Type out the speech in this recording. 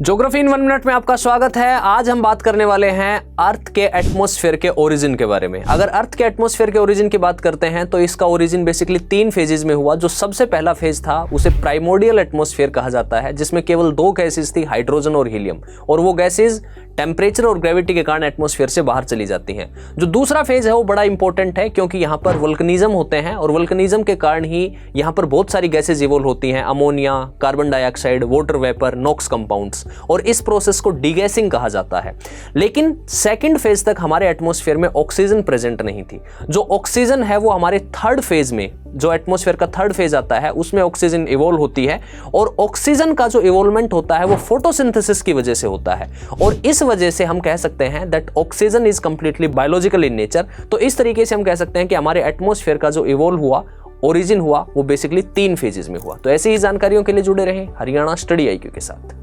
Geography इन 1 minute में आपका स्वागत है। आज हम बात करने वाले हैं अर्थ के एटमॉस्फेयर के ओरिजिन के बारे में। अगर अर्थ के एटमॉस्फेयर के ओरिजिन की बात करते हैं तो इसका ओरिजिन बेसिकली 3 फेजेस में हुआ। जो सबसे पहला फेज था उसे प्राइमोर्डियल एटमॉस्फेयर कहा जाता है, जिसमें केवल 2 गैसेज थी, हाइड्रोजन और हीलियम, और वो गैसेज टेम्परेचर और ग्रेविटी के कारण एटमॉस्फेयर से बाहर चली जाती हैं। जो दूसरा फेज है वो बड़ा इंपॉर्टेंट है, क्योंकि यहाँ पर वल्कनिज्म होते हैं और वल्कनिज्म के कारण ही यहाँ पर बहुत सारी गैसेज इवॉल्व होती हैं, ammonia, carbon dioxide, water vapour, NOx compounds, और इस प्रोसेस को डीगैसिंग कहा जाता है। लेकिन सेकंड फेज तक हमारे एटमॉस्फेयर में ऑक्सीजन प्रेजेंट नहीं थी। जो ऑक्सीजन है वो हमारे थर्ड फेज में, जो एटमॉस्फेयर का थर्ड फेज आता है, उसमें ऑक्सीजन इवॉल्व होती है, और ऑक्सीजन का जो इवॉल्वमेंट होता है वो फोटोसिंथेसिस की वजह से होता है, और इस वजह से हम कह सकते हैं that oxygen is completely biological in nature. तो इस तरीके से हम कह सकते हैं कि हमारे एटमॉस्फेयर का जो इवॉल्व हुआ, ओरिजिन हुआ, वो बेसिकली 3 फेजेस में हुआ। तो ऐसी ही जानकारियों के लिए जुड़े रहें हरियाणा स्टडी IQ के साथ।